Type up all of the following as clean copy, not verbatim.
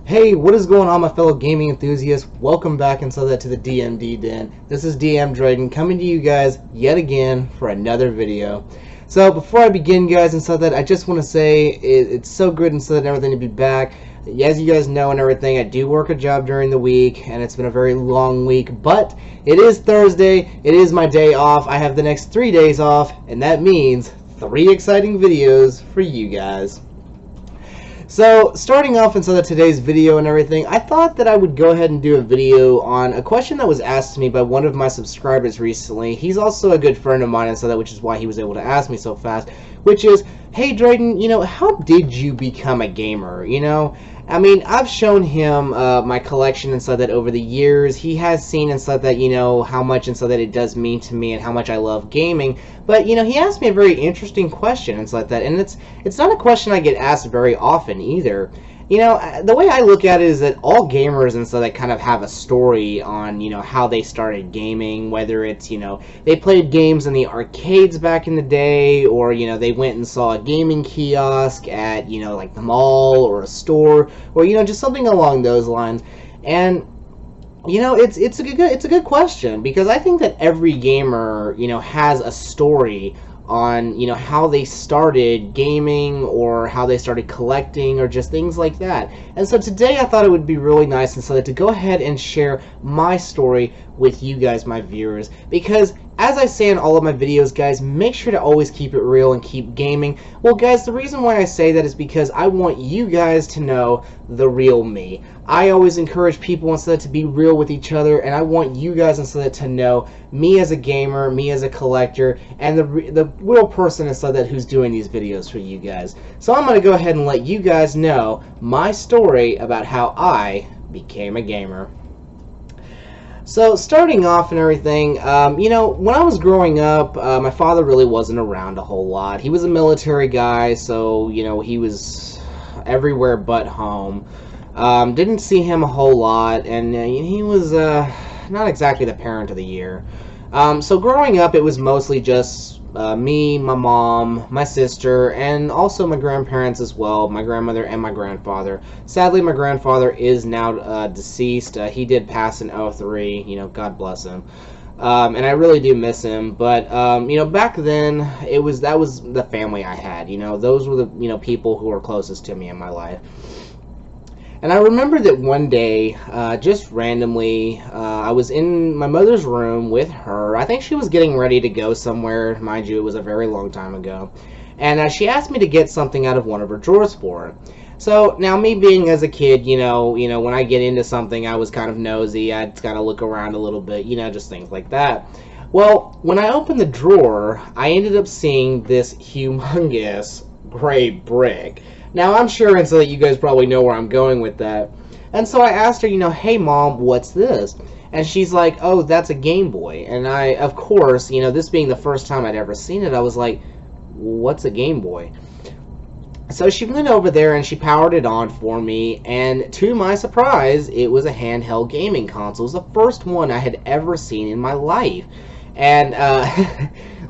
Hey, what is going on, my fellow gaming enthusiasts? Welcome back to the DMD Den. This is DMDrayden coming to you guys yet again for another video. So before I begin, guys, I just want to say it's so good and everything to be back. As you guys know and everything, I do work a job during the week, and it's been a very long week, but it is Thursday. It is my day off. I have the next 3 days off, and that means 3 exciting videos for you guys. So, starting off into today's video and everything, I thought that I would go ahead and do a video on a question that was asked to me by one of my subscribers recently. He's also a good friend of mine, and which is why he was able to ask me so fast, which is, hey Drayden, how did you become a gamer? I mean, I've shown him my collection and that over the years. He has seen and that, how much and that it does mean to me and how much I love gaming. But, he asked me a very interesting question and that, and it's not a question I get asked very often either. The way I look at it is that all gamers and that kind of have a story on, how they started gaming, whether it's, they played games in the arcades back in the day, or, they went and saw a gaming kiosk at, like the mall or a store, or, just something along those lines. And it's a good question, because I think that every gamer, has a story on, how they started gaming, or how they started collecting, or just things like that. And so today I thought it would be really nice to go ahead and share my story with you guys, my viewers, because as I say in all of my videos, guys, make sure to always keep it real and keep gaming. Well, guys, the reason why I say that is because I want you guys to know the real me. I always encourage people to be real with each other, and I want you guys to know me as a gamer, me as a collector, and the real person who's doing these videos for you guys. So I'm going to go ahead and let you guys know my story about how I became a gamer. So, starting off and everything, when I was growing up, my father really wasn't around a whole lot. He was a military guy, so, he was everywhere but home. Didn't see him a whole lot, and he was not exactly the parent of the year. So, growing up, it was mostly just me, my mom, my sister, and also my grandparents as well, my grandmother and my grandfather. Sadly, my grandfather is now deceased. He did pass in '03, God bless him. And I really do miss him, but, back then, that was the family I had, those were the, people who were closest to me in my life. And I remember that one day, just randomly, I was in my mother's room with her. I think she was getting ready to go somewhere. Mind you, it was a very long time ago. And she asked me to get something out of one of her drawers for her. So, now me being as a kid, when I get into something, I was kind of nosy. I'd kind of look around a little bit, just things like that. Well, when I opened the drawer, I ended up seeing this humongous gray brick. Now, I'm sure that you guys probably know where I'm going with that. And so I asked her, hey, Mom, what's this? And she's like, oh, that's a Game Boy. And I, of course, this being the first time I'd ever seen it, I was like, what's a Game Boy? So she went over there and she powered it on for me. And to my surprise, it was a handheld gaming console. It was the first one I had ever seen in my life. And,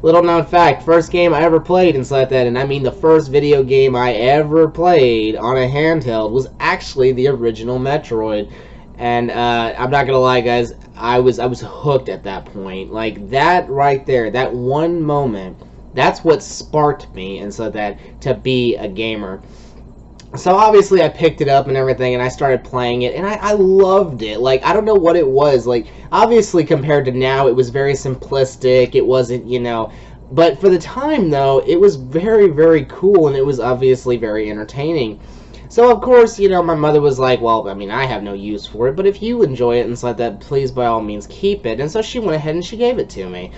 little known fact, first game I ever played inside that, and I mean the first video game I ever played on a handheld, was actually the original Metroid. And I'm not gonna lie, guys, I was hooked at that point. Like, that right there, that one moment, that's what sparked me to be a gamer. So obviously I picked it up and everything, and I started playing it, and I loved it. Like, I don't know what it was. Like, obviously compared to now, it was very simplistic. It wasn't, but for the time, though, it was very, very cool, and it was obviously very entertaining. So, of course, my mother was like, well, I mean, I have no use for it, but if you enjoy it and that, please, by all means, keep it. And so she went ahead and she gave it to me.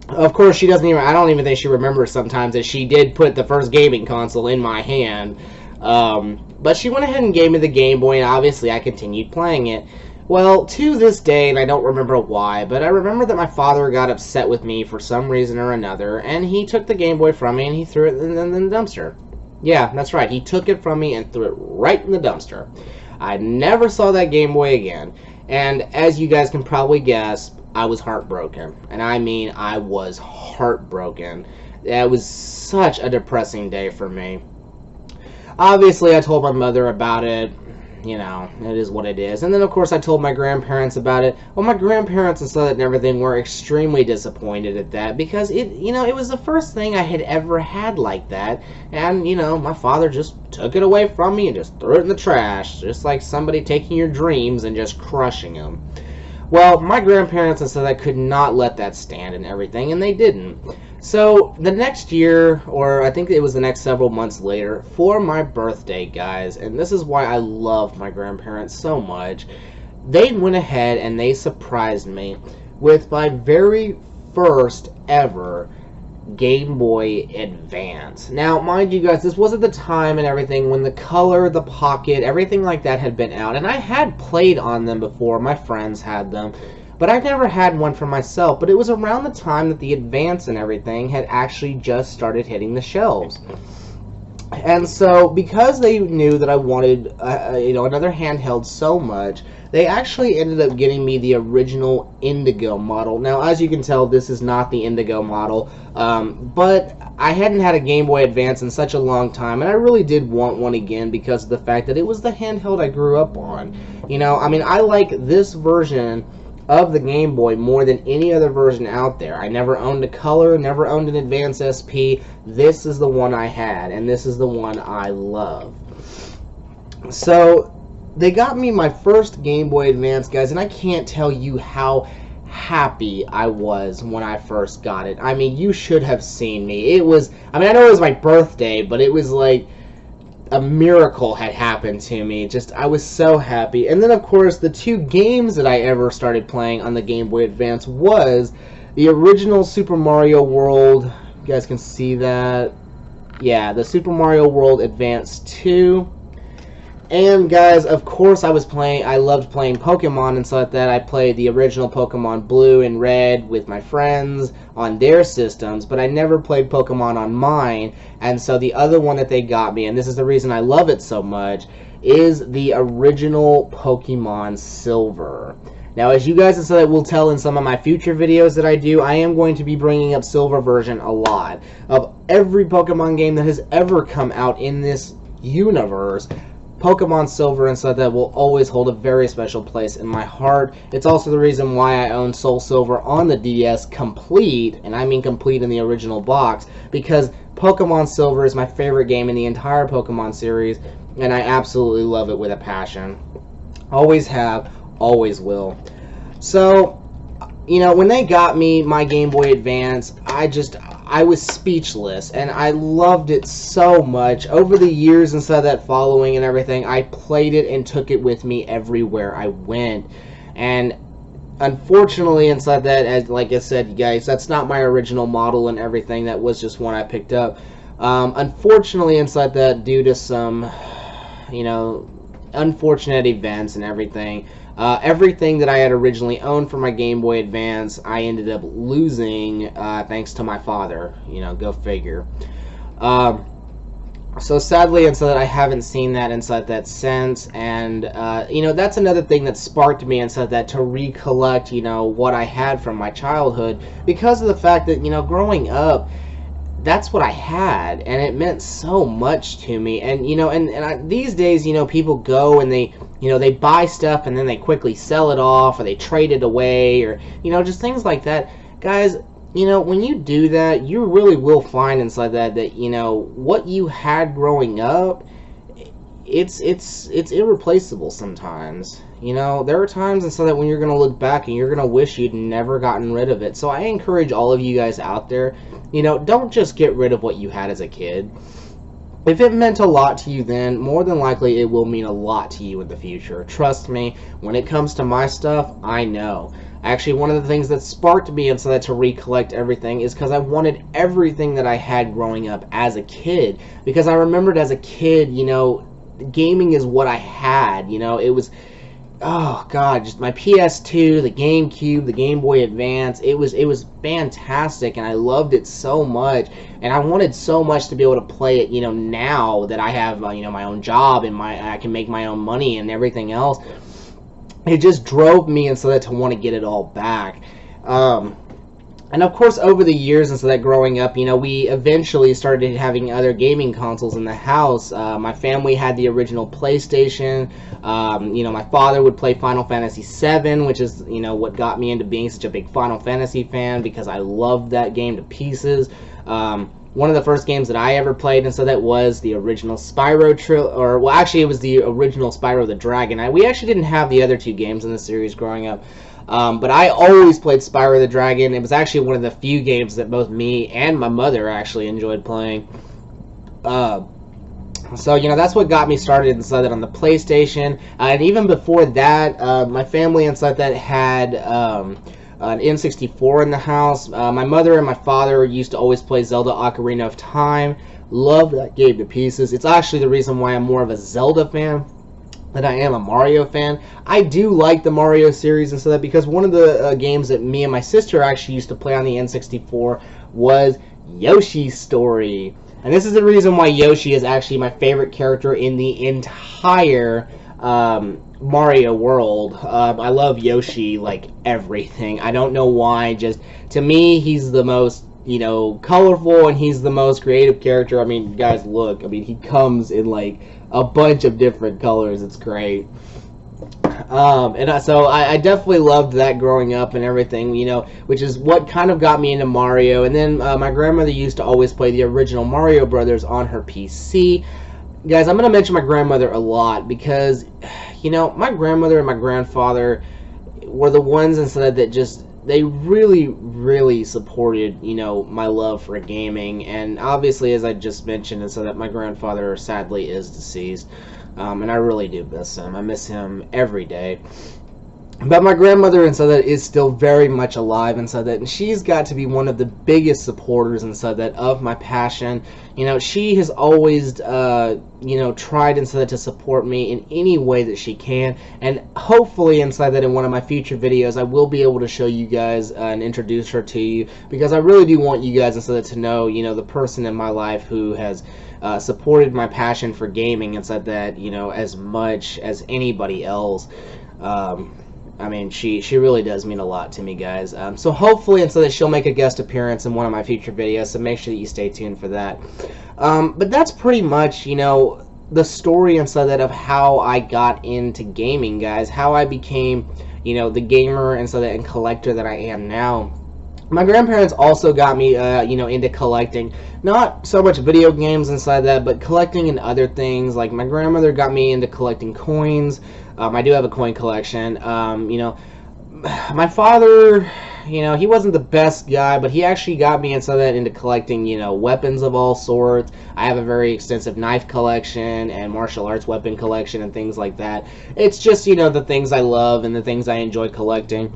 Of course, she doesn't even, I don't even think she remembers sometimes that she did put the first gaming console in my hand. But she went ahead and gave me the Game Boy, and obviously I continued playing it. Well, to this day, and I don't remember why, but I remember that my father got upset with me for some reason or another, and he took the Game Boy from me and he threw it in the dumpster. Yeah, that's right, he took it from me and threw it right in the dumpster. I never saw that Game Boy again, and as you guys can probably guess, I was heartbroken. And I mean, I was heartbroken. That was such a depressing day for me. obviously I told my mother about it. You know, it is what it is. And then, of course, I told my grandparents about it. Well, my grandparents and stuff and everything were extremely disappointed at that because it was the first thing I had ever had like that. And, my father just took it away from me and just threw it in the trash, just like somebody taking your dreams and just crushing them. Well, my grandparents and stuff that could not let that stand and everything, and they didn't. So the next year, or I think it was the next several months later, for my birthday, guys, and this is why I loved my grandparents so much, they went ahead and they surprised me with my very first ever Game Boy Advance. Now, mind you guys, this wasn't the time and everything when the color, the pocket, everything like that had been out, and I had played on them before. My friends had them, but I never had one for myself. But it was around the time that the Advance and everything had actually just started hitting the shelves. And so, because they knew that I wanted, another handheld so much, they actually ended up getting me the original Indigo model. Now, as you can tell, this is not the Indigo model, but I hadn't had a Game Boy Advance in such a long time, and I really did want one again because of the fact that it was the handheld I grew up on. I like this version of the Game Boy more than any other version out there. I never owned a Color, never owned an Advance SP. This is the one I had, and this is the one I love. So, they got me my first Game Boy Advance, guys, and I can't tell you how happy I was when I first got it. You should have seen me. It was, I know it was my birthday, but it was like a miracle had happened to me. I was so happy. And then, of course, the two games that I ever started playing on the Game Boy Advance was the original Super Mario World. You guys can see that. Yeah, the Super Mario World Advance 2. And, guys, of course, I loved playing Pokemon and stuff like that. I played the original Pokemon Blue and Red with my friends on their systems, but I never played Pokemon on mine. And so the other one that they got me, and this is the reason I love it so much, is the original Pokemon Silver. Now, as you guys will tell in some of my future videos that I do, I am going to be bringing up Silver version a lot. Of every Pokemon game that has ever come out in this universe, Pokemon Silver and stuff that will always hold a very special place in my heart. It's also the reason why I own Soul Silver on the DS complete, and I mean complete in the original box, because Pokemon Silver is my favorite game in the entire Pokemon series, and I absolutely love it with a passion. Always have, always will. So, when they got me my Game Boy Advance, I was speechless, and I loved it so much. Over the years and stuff that following and everything, I played it and took it with me everywhere I went. And unfortunately, and stuff that, as like I said, you guys, that's not my original model and everything. That was just one I picked up. Unfortunately, and stuff that, due to some, unfortunate events and everything, everything that I had originally owned for my Game Boy Advance, I ended up losing thanks to my father. Go figure. So sadly, and so that I haven't seen that inside that since, and that's another thing that sparked me inside that to recollect what I had from my childhood, because of the fact that growing up, that's what I had, and it meant so much to me. And these days, people go and they buy stuff and then they quickly sell it off, or they trade it away, or just things like that. Guys, when you do that, you really will find inside that what you had growing up, it's irreplaceable sometimes. There are times and so that when you're going to look back and you're going to wish you'd never gotten rid of it. So I encourage all of you guys out there, don't just get rid of what you had as a kid. If it meant a lot to you then, more than likely it will mean a lot to you in the future. Trust me, when it comes to my stuff, I know. Actually, one of the things that sparked me and so that to recollect everything is because I wanted everything that I had growing up as a kid. Because I remembered as a kid, gaming is what I had. It was, oh god, just my PS2, the GameCube, the Game Boy Advance. It was fantastic, and I loved it so much, and I wanted so much to be able to play it, now that I have, my own job and I can make my own money and everything else. It just drove me and so that to want to get it all back. And of course, over the years and so that growing up, you know, we eventually started having other gaming consoles in the house. My family had the original PlayStation. You know, my father would play Final Fantasy VII, which is, you know, what got me into being such a big Final Fantasy fan, because I loved that game to pieces. One of the first games that I ever played, and so that was the original Spyro well, actually, it was the original Spyro the Dragon. We actually didn't have the other two games in the series growing up. But I always played Spyro the Dragon. It was actually one of the few games that both me and my mother actually enjoyed playing. So, you know, that's what got me started inside that on the PlayStation. And even before that, my family inside that had an N64 in the house. My mother and my father used to always play Zelda Ocarina of Time. Love that game to pieces. It's actually the reason why I'm more of a Zelda fan than I am a Mario fan. I do like the Mario series and so that, because one of the games that me and my sister actually used to play on the N64 was Yoshi's Story. And this is the reason why Yoshi is actually my favorite character in the entire Mario world. I love Yoshi like everything. I don't know why, just to me he's the most, you know, colorful, and he's the most creative character. I mean, guys, look, I mean, he comes in like a bunch of different colors. It's great. So I definitely loved that growing up and everything, you know, which is what kind of got me into Mario. And then my grandmother used to always play the original Mario Brothers on her PC. Guys, I'm going to mention my grandmother a lot because, you know, my grandmother and my grandfather were the ones instead that just, they really supported, you know, my love for gaming. And obviously, as I just mentioned, and so that my grandfather sadly is deceased, and I really do miss him. I miss him every day. But my grandmother, and so that, is still very much alive, and so that, and she's got to be one of the biggest supporters, and so that, of my passion. You know, she has always, you know, tried, and so that, to support me in any way that she can, and hopefully, inside that, in one of my future videos, I will be able to show you guys and introduce her to you, because I really do want you guys, and so that, to know, you know, the person in my life who has supported my passion for gaming, and so that, you know, as much as anybody else. I mean, she really does mean a lot to me, guys. So hopefully, and so that she'll make a guest appearance in one of my future videos, so make sure that you stay tuned for that. But that's pretty much, you know, the story and so that of how I got into gaming, guys. How I became, you know, the gamer and so that, and collector that I am now. My grandparents also got me, you know, into collecting. Not so much video games inside that, but collecting and other things. Like, my grandmother got me into collecting coins. I do have a coin collection. You know, my father, you know, he wasn't the best guy, but he actually got me inside that into collecting, you know, weapons of all sorts. I have a very extensive knife collection and martial arts weapon collection and things like that. It's just, you know, the things I love and the things I enjoy collecting.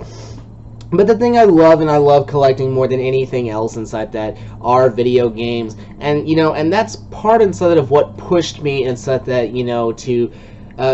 But the thing I love collecting more than anything else inside that are video games. And, you know, and that's part inside of what pushed me inside that, you know, to...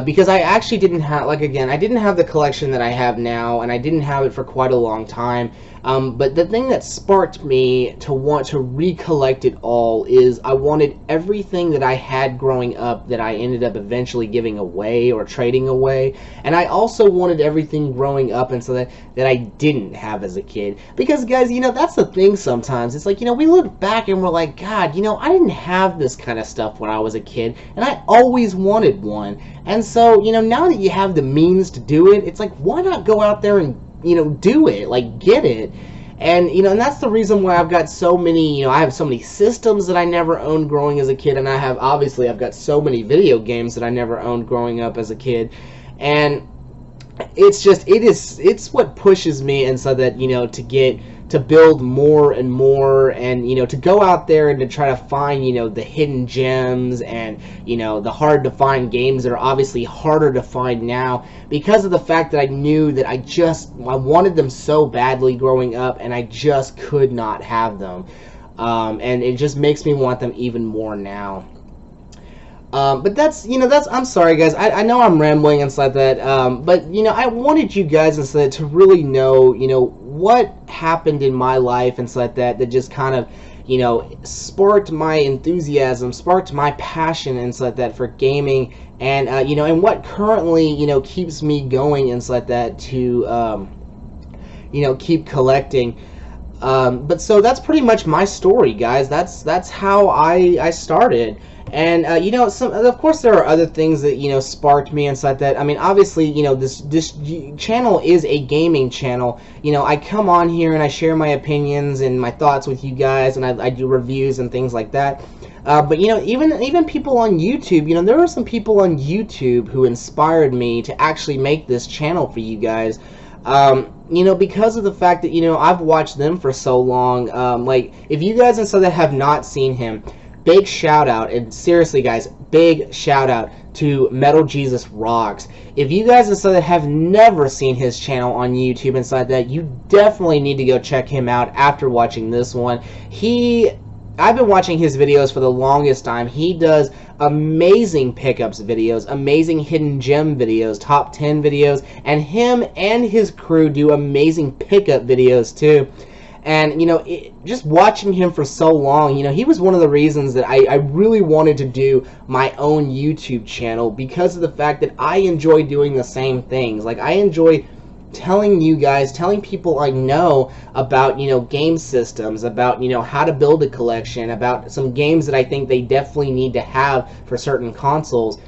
because I actually didn't have, like, again, I didn't have the collection that I have now, and I didn't have it for quite a long time. But the thing that sparked me to want to recollect it all is I wanted everything that I had growing up that I ended up eventually giving away or trading away. And I also wanted everything growing up and so that I didn't have as a kid. Because, guys, you know, that's the thing sometimes. It's like, you know, we look back and we're like, God, you know, I didn't have this kind of stuff when I was a kid, and I always wanted one. And so, you know, now that you have the means to do it, it's like, why not go out there and, you know, do it, like, get it. And, you know, and that's the reason why I've got so many, you know, I have so many systems that I never owned growing as a kid, and obviously I've got so many video games that I never owned growing up as a kid. And it's just, it's what pushes me, and so that, you know, to build more and more, and, you know, to go out there and to try to find, you know, the hidden gems and, you know, the hard to find games that are obviously harder to find now because of the fact that I knew that I wanted them so badly growing up, and I just could not have them. And it just makes me want them even more now. But that's, you know, I'm sorry, guys. I know I'm rambling inside that, but, you know, I wanted you guys instead to really know, you know, what happened in my life inside that just kind of, you know, sparked my enthusiasm, sparked my passion inside that for gaming, and, you know, and what currently, you know, keeps me going inside that to, you know, keep collecting. But so that's pretty much my story, guys. That's how I started. And you know, of course there are other things that, you know, sparked me and stuff that, I mean, obviously, you know, this channel is a gaming channel. You know, I come on here and I share my opinions and my thoughts with you guys, and I do reviews and things like that. But you know, even people on YouTube, you know, there were some people on YouTube who inspired me to actually make this channel for you guys. You know, because of the fact that, you know, I've watched them for so long. Like, if you guys and so that have not seen him, big shout out, and seriously guys, big shout out to Metal Jesus Rocks. If you guys and so that have never seen his channel on YouTube and so that, you definitely need to go check him out after watching this one. I've been watching his videos for the longest time. He does amazing pickups videos, amazing hidden gem videos, top 10 videos, and him and his crew do amazing pickup videos too. And, you know, just watching him for so long, you know, he was one of the reasons that I really wanted to do my own YouTube channel, because of the fact that I enjoy doing the same things. Like, I enjoy telling you guys, telling people I know about, you know, game systems, about, you know, how to build a collection, about some games that I think they definitely need to have for certain consoles.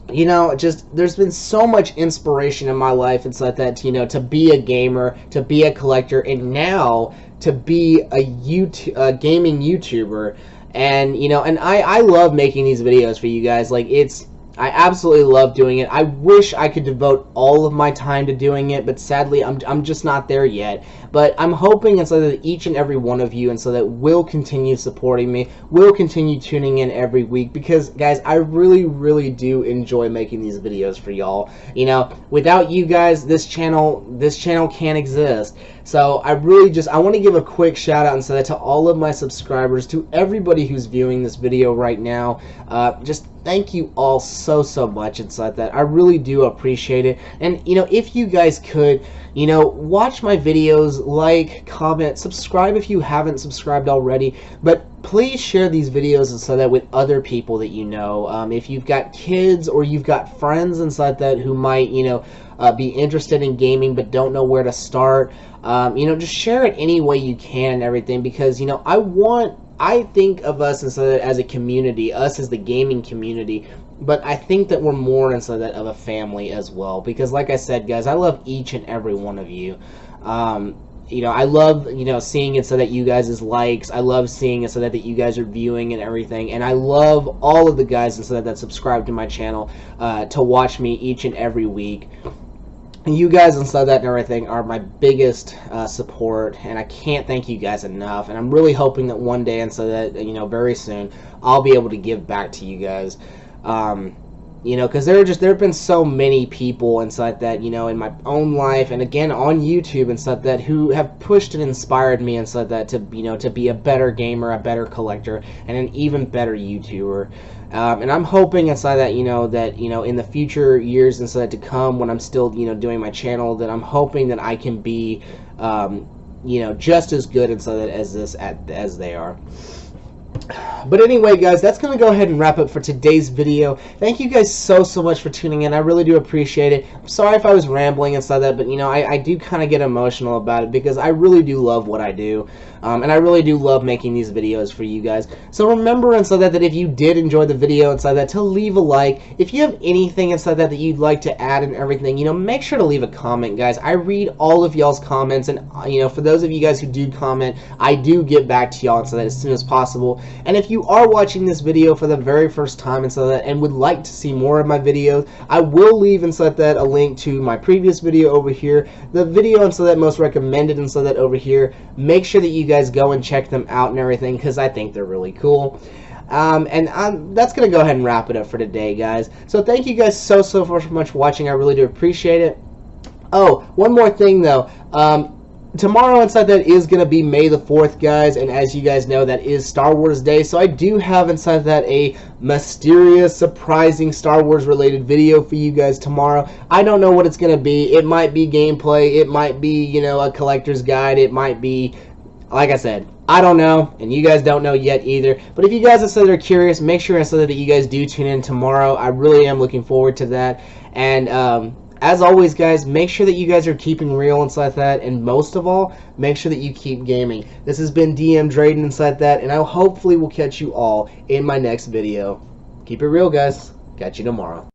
You know, just, there's been so much inspiration in my life and stuff that, you know, to be a gamer, to be a collector, and now to be a gaming YouTuber. And, you know, and I love making these videos for you guys. Like, I absolutely love doing it. I wish I could devote all of my time to doing it, but sadly, I'm just not there yet. But I'm hoping, and so that each and every one of you, and so that will continue supporting me, will continue tuning in every week, because guys, I really do enjoy making these videos for y'all. You know, without you guys, this channel can't exist. So I want to give a quick shout out and so that to all of my subscribers, to everybody who's viewing this video right now. Just thank you all so much and so that I really do appreciate it. And you know, if you guys could, you know, watch my videos, like, comment, subscribe if you haven't subscribed already, but please share these videos and so that with other people that you know. If you've got kids or you've got friends and so that who might, you know, be interested in gaming but don't know where to start, you know, just share it any way you can and everything, because, you know, I think of us and so that as a community, us as the gaming community, but I think that we're more and so that of a family as well, because like I said, guys, I love each and every one of you. You know, I love, you know, seeing it so that you guys' likes, I love seeing it so that you guys are viewing and everything, and I love all of the guys and so that subscribe to my channel to watch me each and every week. You guys and so that and everything are my biggest support, and I can't thank you guys enough. And I'm really hoping that one day and so that, you know, very soon, I'll be able to give back to you guys. You know, because there have been so many people and stuff that, you know, in my own life and again on YouTube and stuff that who have pushed and inspired me and stuff that to, you know, to be a better gamer, a better collector, and an even better YouTuber. And I'm hoping inside that, you know, in the future years and so that to come, when I'm still, you know, doing my channel, that I'm hoping that I can be, you know, just as good and so that as they are. But anyway, guys, that's going to go ahead and wrap up for today's video. Thank you guys so much for tuning in. I really do appreciate it. I'm sorry if I was rambling and stuff that, but, you know, I do kind of get emotional about it because I really do love what I do. And I really do love making these videos for you guys. So remember and so that if you did enjoy the video and so that, to leave a like. If you have anything and so that you'd like to add and everything, you know, make sure to leave a comment, guys. I read all of y'all's comments, and, you know, for those of you guys who do comment, I do get back to y'all and so that as soon as possible. And if you are watching this video for the very first time and so that and would like to see more of my videos, I will leave and so that a link to my previous video over here, the video and so that most recommended and so that over here. Make sure that you guys go and check them out and everything, because I think they're really cool. That's going to go ahead and wrap it up for today, guys. So thank you guys so much for watching. I really do appreciate it. Oh, one more thing though. Tomorrow inside that is going to be May the 4th, guys, and as you guys know, that is Star Wars Day, so I do have inside that a mysterious, surprising Star Wars related video for you guys tomorrow. I don't know what it's going to be. It might be gameplay, it might be, you know, a collector's guide, it might be, like I said, I don't know, and you guys don't know yet either. But if you guys are curious, make sure that you guys do tune in tomorrow. I really am looking forward to that. And as always, guys, make sure that you guys are keeping real inside that, and most of all, make sure that you keep gaming. This has been DMDrayden inside that, and I hopefully will catch you all in my next video. Keep it real, guys. Catch you tomorrow.